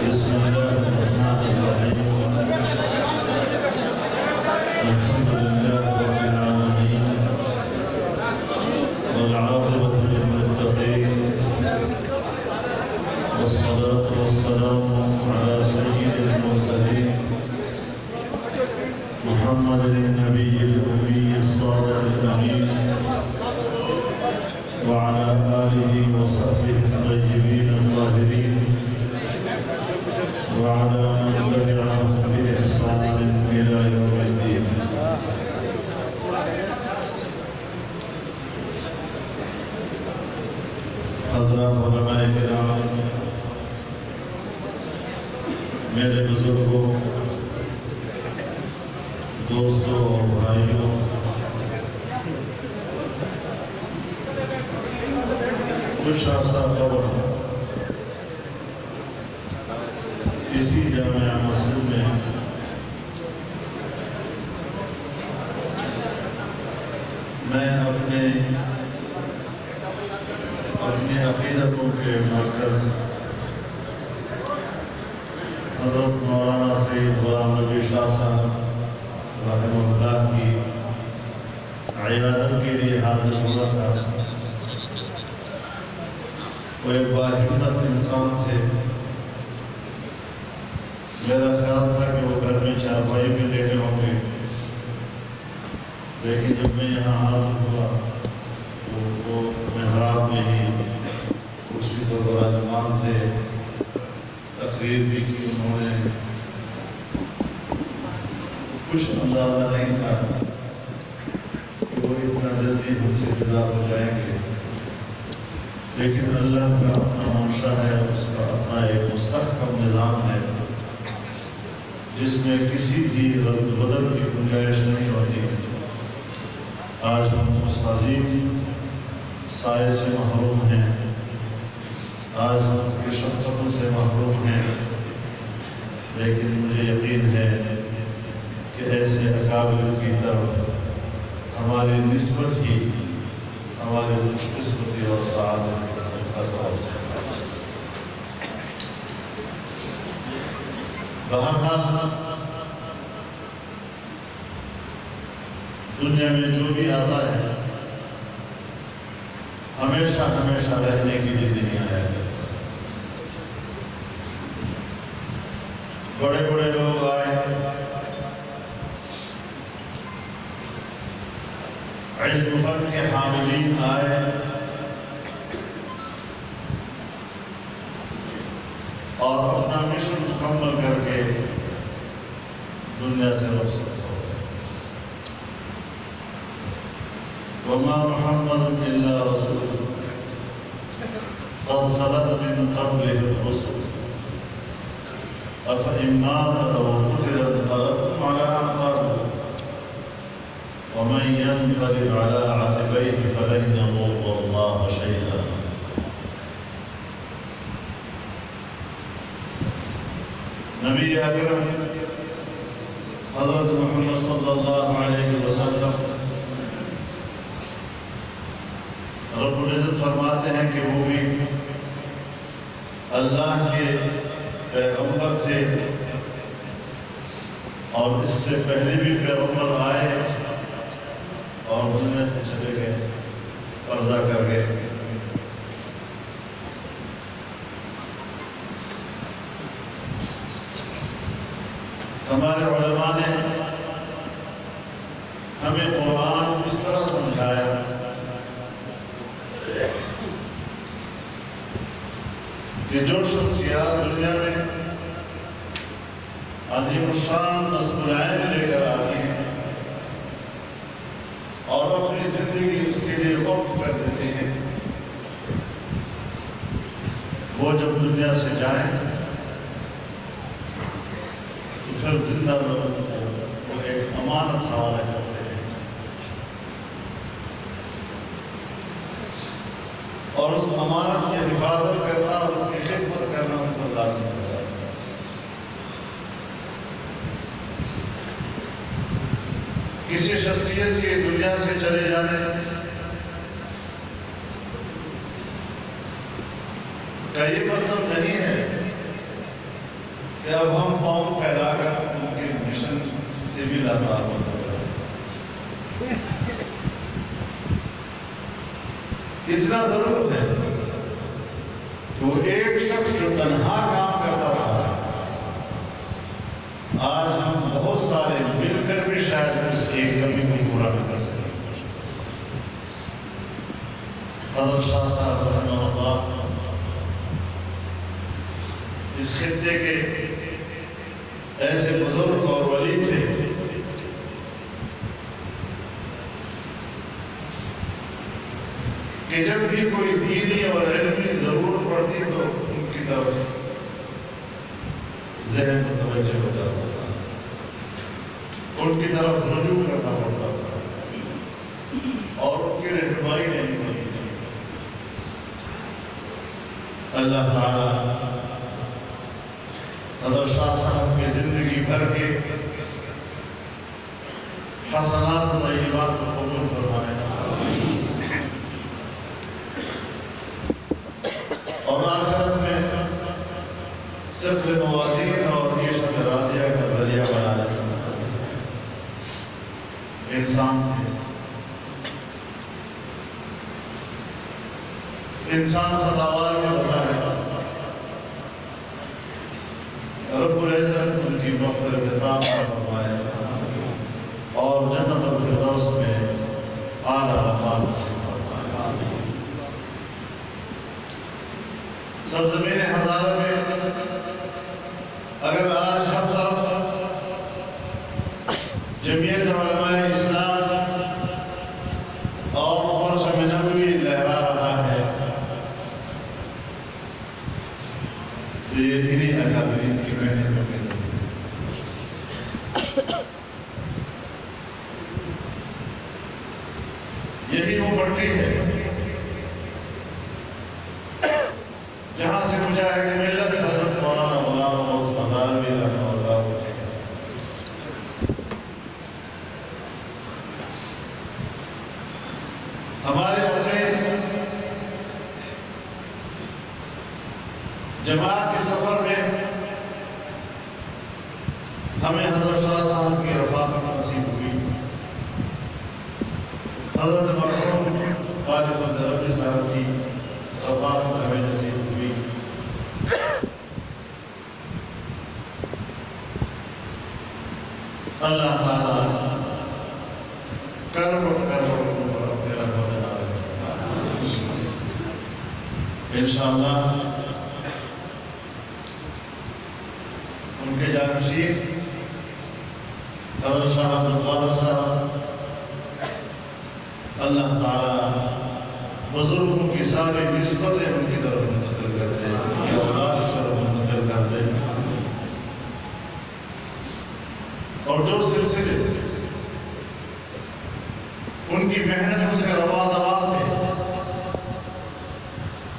بسم الله الرحمن الرحيم الحمد لله رب العالمين والعاقبة للمتقين والصلاة والسلام على سيد المرسلين محمد النبي الأمي الصادق الأمين وعلى آله وصحبه الطيبين الطاهرين وعلى من تبعهم بإحسان إلى يوم الدين. حضرات علماء کرام، میرے بزرگوں، دوستوں اور بھائیوں، کچھ عرصہ قبل اسی جامعہ مسجد میں میں اپنے عقیدتوں کے مرکز حضرت مولانا سید غلام نبی شاہ صاحب رحمہ اللہ کی عیادت کے لیے حاضر ہوا تھا۔ وہ ایک باہمت انسان تھے۔ میرا خیال تھا کہ وہ گھر میں چارپائی میں لیٹے ہوں گے، لیکن جب میں یہاں حاضر ہوا تو وہ محراب میں ہی کرسی پر براجمان تھے۔ تقریر بھی کی انہوں نے، کچھ اندازہ نہیں تھا کہ وہ اتنا جلدی ہم سے جدا ہو جائیں گے، لیکن اللہ کا اپنا منشا ہے، اس کا اپنا ایک مستحکم نظام ہے جس میں کسی بھی رد بدل کی گنجائش نہیں ہوتی۔ آج ہم اس عظیم سائے سے محروم ہیں، آج ہم کی شفقتوں سے محروم ہیں، لیکن مجھے یقین ہے کہ ایسے اکابر کی طرف ہماری نسبت ہی ہماری خوش قسمتی اور سعادت کا سبب ہے۔ بہرحال دنیا میں جو بھی آتا ہے ہمیشہ ہمیشہ رہنے کے لیے نہیں آیا ہے۔ بڑے بڑے لوگ آئے، علم فن کے حاملین آئے، اور اپنا مشن مکمل کر کے دنیا سے رخصت ہو گئے۔ وما محمد الا رسول قد خلت من قبله الرسل افإن مات أو قتل انقلبتم على أعقابكم ومن ينقلب على عقبيه فلن يضر الله شيئا۔ نبی اکرم حضرت محمد صلی اللہ علیہ وسلم رب العزت فرماتے ہیں کہ وہ بھی اللہ کے پیغمبر تھے، اور اس سے پہلے بھی پیغمبر آئے اور دنیا سے چلے گئے، پردہ کر گئے۔ ہمارے علماء نے ہمیں قرآن اس طرح سمجھایا کہ جو شخصیات دنیا میں عظیم الشان نصب العین لے کر آتی ہیں اور اپنی زندگی اس کے لیے وقف کر دیتے ہیں، وہ جب دنیا سے جائیں تو پھر زندہ لوگوں کو وہ ایک امانت حوالے کرتے ہیں، اور اس امانت کی حفاظت کرنا اور اس کی خدمت کرنا ان کو لازم ہوتا ہے۔ کسی شخصیت کے دنیا سے چلے جانے کا یہ مطلب نہیں ہے کہ اب ہم قوم پھیلا کر ان کے مشن سے بھی لاتعلق ہوتا ہے. اتنا ضرورت ہے کہ وہ ایک شخص جو تنہا کام کرتا رہا ہے، آج ہم بہت سارے مل کر بھی شاید اس ایک کمی کو پورا نہ کر سکیں. حضرت شاہ صاحب رحمہ اللہ اس خطے کے ایسے بزرگ اور ولی تھے کہ جب بھی کوئی دینی اور علمی ضرورت پڑتی تو ان کی طرف ذہن متوجہ ہو جاتا تھا، ان کی طرف رجوع کرنا پڑتا تھا اور ان کی رہنمائی نہیں ہوتی تھی. اللہ تعالی حضرت شاہ صاحب کی زندگی بھر کے حسنات و طیبات کو قبول فرمائے اور آخرت میں صرف موازین اور عیشت راضیہ کا ذریعہ بنائے. انسان خطاوار میں ہوتا ہے، رب العزت ان کی مغفرت عطا فرمائے اور جنت الفردوس میں اعلیٰ مقام نصیب فرمائے. سرزمین ہزارہ میں اگر آج ہر طرف جمعیت علماء اسلام اور فرش نبوی لہرا رہا ہے تو یہ انہیں اکابرین کی محنت میں یہی وہ مٹی ہے جہاں سے مجاہد ملت حضرت مولانا غلام غوث ہزاروی رحمہ اللہ اٹھے. ہمارے اپنے جماعت کے سفر میں ہمیں حضرت شاہ صاحب کی رفاقت نصیب ہوئی. حضرت مرحوم غالب الدربی صاحب کی رفاقت ہمیں نصیب ہوئی. اللہ تعالیٰ انشاءاللہ ان کے جانشین حضرت شاہ عبد القادر صاحب اللہ تعالیٰ بزرگوں کی ساری نسبتیں ان کی طرف منتقل کرتے ہیں، ان کی اولاد کی طرف منتقل کرتے ہیں اور جو سلسلے ان کی محنت سے روا دوا تھے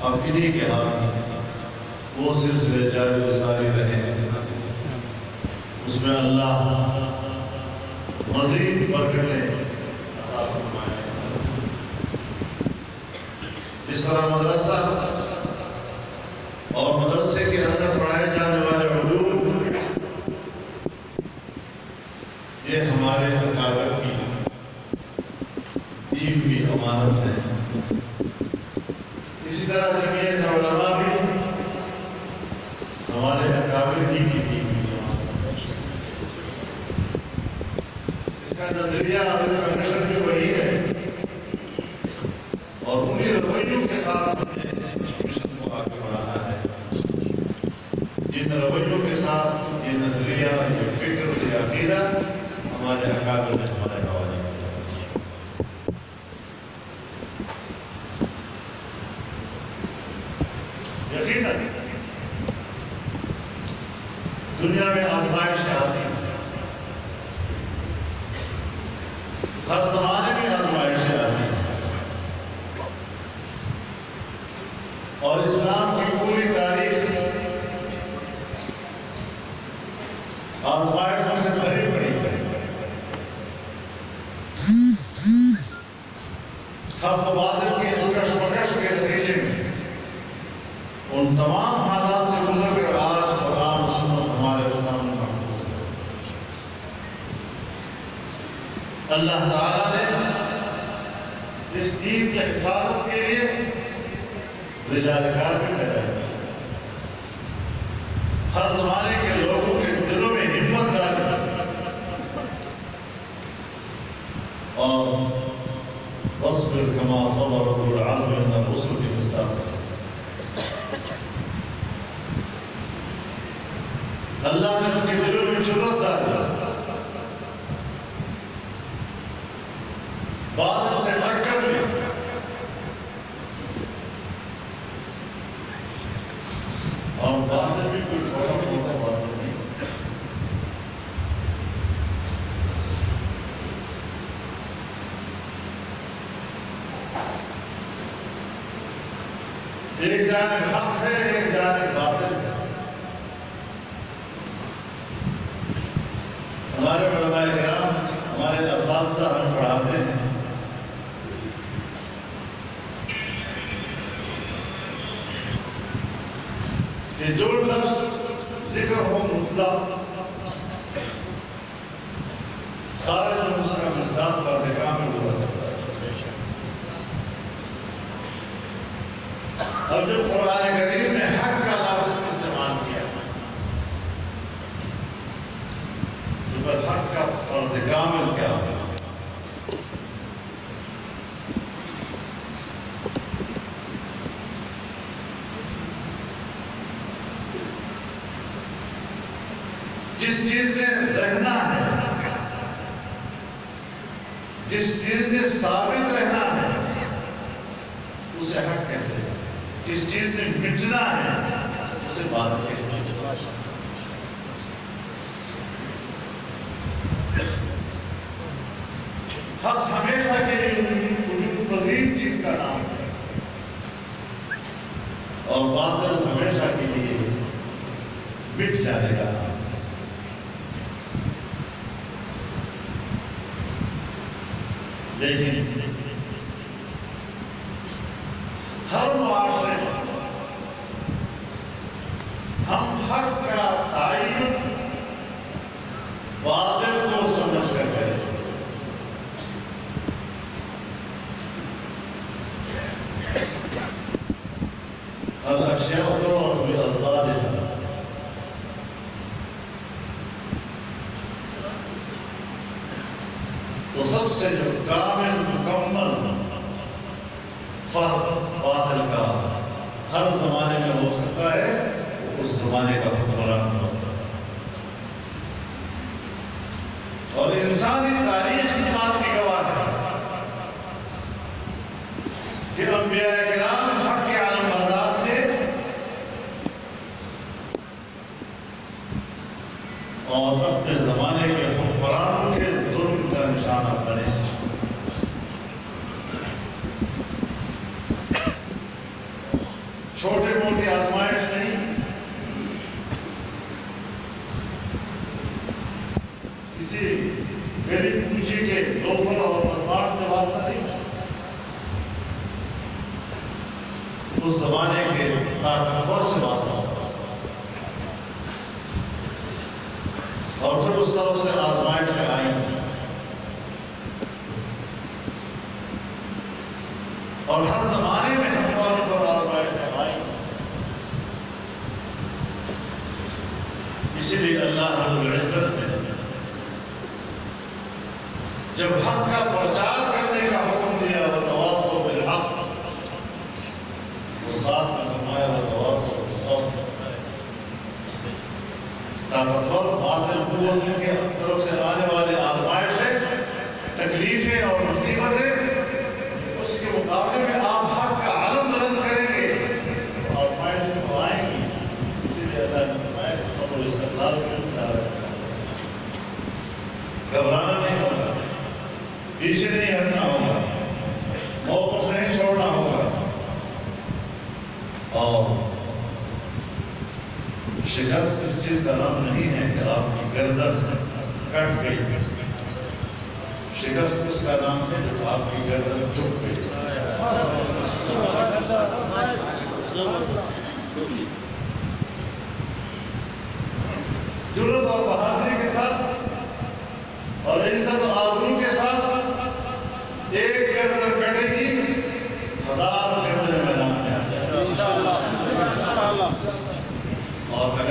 اب انہی کے ہاتھ میں وہ سلسلے جاری و ساری رہے. اس میں اللہ مزید برکتیں عطا فرمائے. جس طرح مدرسہ اور مدرسے کے اندر پڑھائے جانے والے علوم یہ ہمارے اکابر کی دی ہوئی امانت ہے، اسی طرح جمعیت علماء بھی ہمارے اکابر ہی کی دی ہوئی امانت ہے. اس کا نظریہ نشر بھی وہی ہے اور انہی رویوں کے ساتھ ہمیں اس مشن کو آگے بڑھانا ہے. جن رویوں کے ساتھ یہ نظریہ، یہ فکر، یہ عقیدہ ہمارے اکابر نے ہمارے حوالے کیا. یقیناً دنیا میں آزمائشیں آتی ہیں، ہر زمانے میں آزمائشیں آتی ہیں اور اسلام کی پوری تاریخ آزمائشوں سے بھری پڑی ہے. حق و باطل کی اس کشمکش کے نتیجے میں ان تمام حالات سے گزر کر آج قرآن و سنت ہمارے اللہ تعالیٰ نے اس دین کی حفاظت کے لیے رجال کار بھی پیدا کیا، ہر زمانے کے لوگوں کے دلوں میں ہمت ڈالی اور واصبر كما صبر اولو العزم من الرسل کی مثال۔ اللہ نے ان کے دلوں میں جرأت ڈالی، باطل سے ٹکر لی اور باطل بھی کوئی چھوٹا موٹا باطل نہیں۔ ایک جانب حق ہے، ایک جانب باطل ہے۔ ہمارے علماء کرام، ہمارے اساتذہ ہمیں پڑھاتے ہیں کہ جو لفظ ذکر ہو مطلق خارج میں اس کا مصداق فرد کامل ہوا کرتا ہے۔ اب جب قرآن کریم نے حق کا لفظ استعمال کیا تو پھر حق کا فرد کامل کیا ہوا؟ جس چیز میں رہنا ہے، جس چیز میں ثابت رہنا ہے اسے حق کہتے ہیں، جس چیز میں مٹنا ہے اسے باطل کہتے ہیں۔ حق ہمیشہ کے لیے وجود پذیر چیز کا نام ہے اور باطل ہمیشہ کے لیے مٹ جانے کا نام ہے۔ لیکن ہر معاشرے میں ہم حق کا تعین باطل کو سمجھ کر کریں۔ الاشیاء تعرف بأضدادها، تو سب سے جو کامل مکمل فرق باطل کا ہر زمانے میں ہو سکتا ہے وہ اس زمانے کا حکمران ہوتا ہے۔ اور انسانی تاریخ اس بات کی گواہ ہے کہ انبیاء کرام حق کے عالم بردار تھے اور اپنے زمانے کے حکمرانوں کے ظلم کا نشانہ بنے۔ چھوٹے موٹی آزمائش نہیں، کسی گلی کوچی کے لوفر اور بدماش سے واسطہ نہیں، اس زمانے کے طاقتور سے واسطہ اور پھر اس طرف سے آزمائشیں آئیں اور ہر زمانے میں ہمارے پر آزمائشیں آئیں۔ اسی لیے اللہ رب العزت نے جب حق کا پرچار کرنے کا حکم دیا وتواصوا بالحق، وہ ساتھ میں فرمایا وتواصوا بالصبر۔ طاقتور باطل قوتوں کے طرف سے آنے والے آزمائشیں، تکلیفیں اور مصیبتیں، اس کے مقابلے میں آپ حق کا علم بلند کریں گے تو آزمائشیں تو آئیں گی۔ اسی لیے اللہ نے فرمایا کہ صبر و استقلال کے اختیار ہے، گھبرانا نہیں ہوگا، پیچھے نہیں ہٹنا ہوگا، موقف نہیں چھوڑنا ہوگا اور شکست اس چیز کا نام نہیں ہے کہ آپ کی گردن کٹ گئی، شکست اس کا نام ہے جب آپ کی گردن جھک گئی۔ جرأت اور بہادری کے ساتھ اور عزت و آبرو کے ساتھ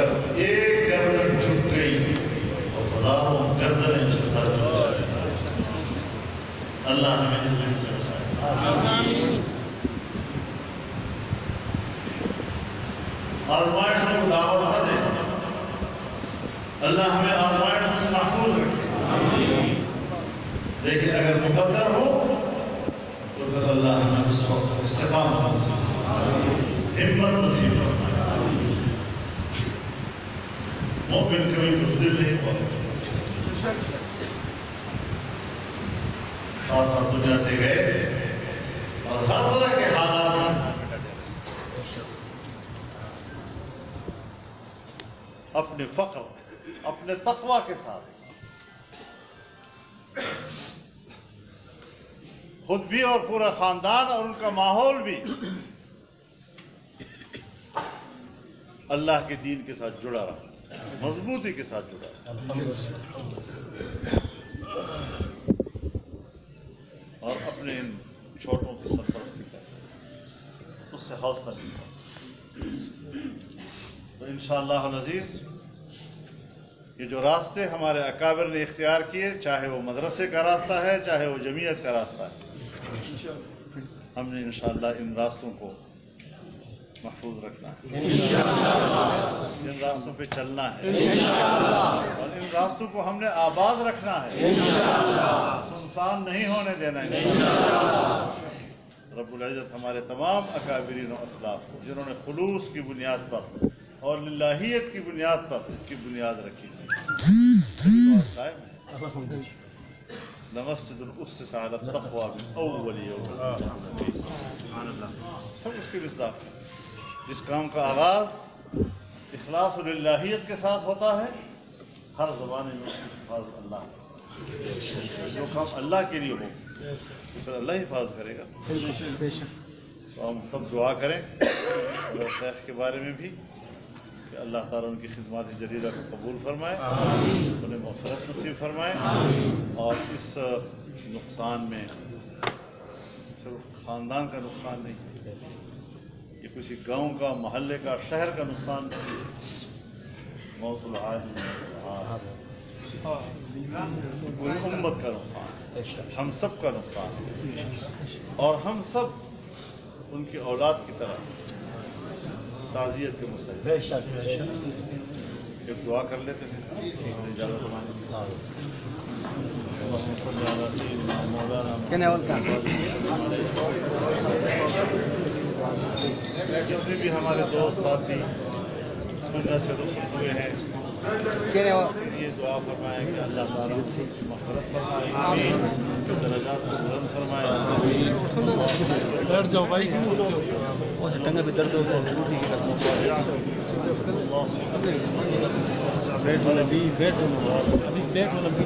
اگر ایک گردن جھک گئی تو ہزاروں گردنیں اس کے ساتھ جھک جائیں. اللہ ہمیں اس دن سے بچائے. آزمائشوں کو دعوت نہ دے. اللہ ہمیں آزمائشوں سے محفوظ رکھے. لیکن اگر مقدر ہو تو پھر اللہ ہمیں اس وقت استقامت نصیب فرمائے، ہمت نصیب فرمائے. مومن کبھی بزدل نہیں ہوا. خاصا دنیا سے گئے اور ہر طرح کے حالات میں اپنے فقر، اپنے تقوی کے ساتھ خود بھی اور پورا خاندان اور ان کا ماحول بھی اللہ کے دین کے ساتھ جڑا رہا، مضبوطی کے ساتھ جڑا رہا، اور اپنے ان چھوٹوں کی سرپرستی کر اس سے حوصلہ ملتا. تو انشاءاللہ العزیز یہ جو راستے ہمارے اکابر نے اختیار کیے، چاہے وہ مدرسے کا راستہ ہے، چاہے وہ جمعیت کا راستہ ہے، ہم نے انشاءاللہ ان راستوں کو محفوظ رکھنا ہے، ان راستوں پہ چلنا ہے، اور ان راستوں کو ہم نے آباد رکھنا ہے، سنسان نہیں ہونے دینا ہے. رب العزت ہمارے تمام اکابرین و اسلاف کو جنہوں نے خلوص کی بنیاد پر اور للہیت کی بنیاد پر اس کی بنیاد رکھی ہے. لمسجد الاسس علی التقوی من اول یوم، سب اس کے مصداق ہیں. جس کام کا آغاز اخلاص و للہیت کے ساتھ ہوتا ہے، ہر زبان میں اس کی حفاظت اللہ ہے. جو کام اللہ کے لیے ہو پھر اللہ حفاظت کرے گا. تو ہم سب دعا کریں اور شیخ کے بارے میں بھی کہ اللہ تعالیٰ ان کی خدمات جدیدہ کو قبول فرمائے، انہیں مغفرت نصیب فرمائے، اور اس نقصان میں صرف خاندان کا نقصان نہیں، یہ کسی گاؤں کا، محلے کا، شہر کا نقصان نہیں، موت العالم پوری امت کا نقصان، ہم سب کا نقصان، اور ہم سب ان کی اولاد کی طرح تعزیت کے مستحق. ایک دعا کر لیتے ہیں، اجازت جتنے بھی ہمارے دوست ساتھی دنیا سے رخصت ہوئے ہیں، یہ دعا فرمائے کہ اللہ تعالیٰ مغفرت فرمائے، ان کے درجات کو بلند فرمائے. بیٹھ جاؤ بھائی، وہ سے ٹنگے پہ درد ہوتا ہے، روٹی کی قسم. بیٹھ والا بھی بیٹھ والا بھی